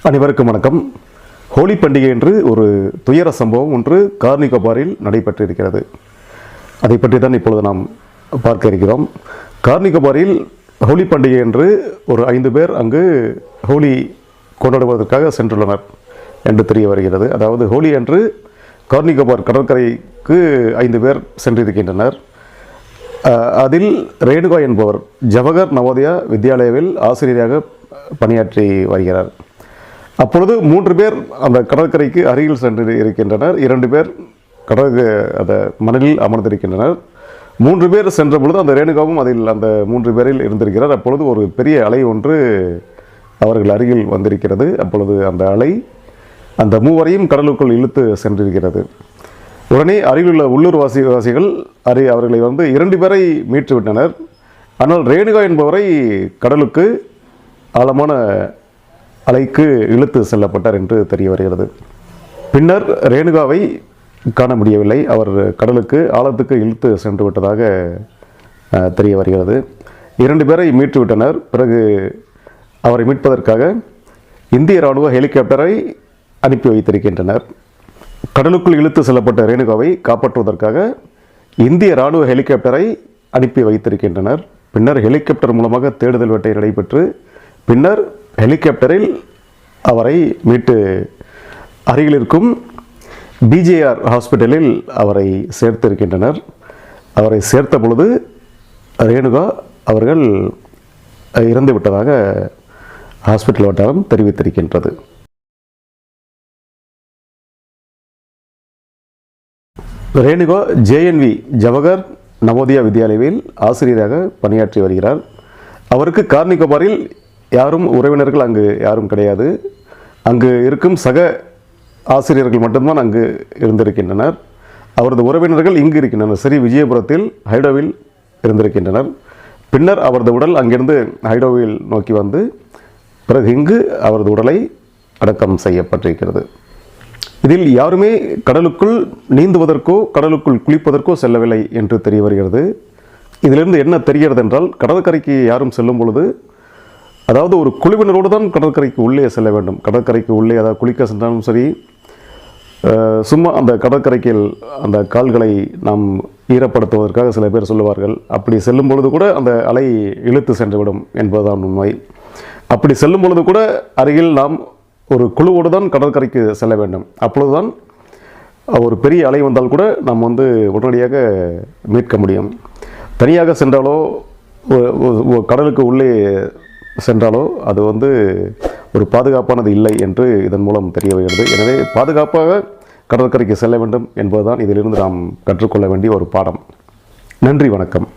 அனைவருக்கும் வணக்கம். ஹோலி பண்டிகை என்று ஒரு துயர சம்பவம் ஒன்று கார்னிகோபாரில் நடைபெற்றிருக்கிறது. அதை பற்றி தான் இப்பொழுது நாம் பார்க்க இருக்கிறோம். கார்னிகோபாரில் ஹோலி பண்டிகை என்று ஒரு 5 பேர் அங்கு ஹோலி கொண்டாடுவதற்காக சென்றுள்ளனர் என்று தெரிய வருகிறது. அதாவது ஹோலி அன்று கார்னிகோபார் கடற்கரைக்கு 5 பேர் சென்றிருக்கின்றனர். அதில் ரேணுகா என்பவர் ஜவஹர் நவோதயா வித்யாலயாவில் ஆசிரியராக பணியாற்றி வருகிறார். அப்பொழுது 3 பேர் அந்த கடற்கரைக்கு அருகில் சென்று இருக்கின்றனர். 2 பேர் அந்த மணலில் அமர்ந்திருக்கின்றனர். 3 பேர் சென்ற பொழுது அந்த ரேணுகாவும் அதில் அந்த 3 பேரில் இருந்திருக்கிறார். அப்பொழுது ஒரு பெரிய அலை ஒன்று அவர்கள் அருகில் வந்திருக்கிறது. அப்பொழுது அந்த அலை அந்த 3வரையும் கடலுக்குள் இழுத்து சென்றிருக்கிறது. உடனே அருகிலுள்ள உள்ளூர் வாசிகள் அவர்களை 2 பேரை மீட்டு விட்டனர். ஆனால் ரேணுகா என்பவரை கடலுக்கு ஆழமான அலைக்கு இழுத்து செல்லப்பட்டார் என்று தெரிய வருகிறது. பின்னர் ரேணுகாவை காண முடியவில்லை. அவர் கடலுக்கு ஆழத்துக்கு இழுத்து சென்று விட்டதாக தெரிய வருகிறது. 2 பேரை மீட்டு விட்டனர். பிறகு அவரை மீட்பதற்காக இந்திய இராணுவ ஹெலிகாப்டரை அனுப்பி வைத்திருக்கின்றனர். கடலுக்குள் இழுத்து செல்லப்பட்ட ரேணுகாவை காப்பாற்றுவதற்காக இந்திய இராணுவ ஹெலிகாப்டரை அனுப்பி வைத்திருக்கின்றனர். பின்னர் ஹெலிகாப்டர் மூலமாக தேடுதல் வேட்டை நடைபெற்று பின்னர் ஹெலிகாப்டரில் அவரை மீட்டு அருகில் இருக்கும் பிஜேஆர் ஹாஸ்பிட்டலில் அவரை சேர்த்திருக்கின்றனர். அவரை சேர்த்த பொழுது ரேணுகா அவர்கள் இறந்து விட்டதாக ஹாஸ்பிட்டல் வட்டாரம் தெரிவித்திருக்கின்றது. ரேணுகா ஜேஎன்வி ஜவஹர் நவோதயா வித்யாலயாவில் ஆசிரியராக பணியாற்றி வருகிறார். அவருக்கு கார்னிகோபாரில் உறவினர்கள் அங்கு யாரும் கிடையாது. அங்கு இருக்கும் சக ஆசிரியர்கள் மட்டும்தான் அங்கு இருந்திருக்கின்றனர். அவரது உறவினர்கள் இங்கு இருக்கின்றனர். ஸ்ரீ விஜயபுரத்தில் ஹைடோவில் இருந்திருக்கின்றனர். பின்னர் அவரது உடல் அங்கிருந்து ஹைடோவில் நோக்கி வந்து பிறகு இங்கு அவரது உடலை அடக்கம் செய்யப்பட்டிருக்கிறது. இதில் யாருமே கடலுக்குள் நீந்துவதற்கோ கடலுக்குள் குளிப்பதற்கோ செல்லவில்லை என்று தெரிய வருகிறது. இதிலிருந்து என்ன தெரிகிறது என்றால், கடற்கரைக்கு யாரும் செல்லும் பொழுது அதாவது ஒரு குழுவினரோடு தான் கடற்கரைக்கு உள்ளே செல்ல வேண்டும். கடற்கரைக்கு உள்ளே அதாவது குளிக்க சென்றாலும் சரி, சும்மா அந்த கடற்கரைக்கு அந்த கால்களை நாம் ஈரப்படுத்துவதற்காக சில பேர் சொல்லுவார்கள். அப்படி செல்லும் பொழுது கூட அந்த அலை இழுத்து சென்றுவிடும் என்பதுதான் உண்மை. அப்படி செல்லும் பொழுது கூட அருகில் நாம் ஒரு குழுவோடு தான் கடற்கரைக்கு செல்ல வேண்டும். அப்பொழுதுதான் ஒரு பெரிய அலை வந்தால் கூட நாம் உடனடியாக மீட்க முடியும். தனியாக சென்றாலோ கடலுக்கு உள்ளே சென்றாலோ அது ஒரு பாதுகாப்பானது இல்லை என்று இதன் மூலம் தெரிய வருகிறது. எனவே பாதுகாப்பாக கடற்கரைக்கு செல்ல வேண்டும் என்பதுதான் இதிலிருந்து நாம் கற்றுக்கொள்ள வேண்டிய ஒரு பாடம். நன்றி, வணக்கம்.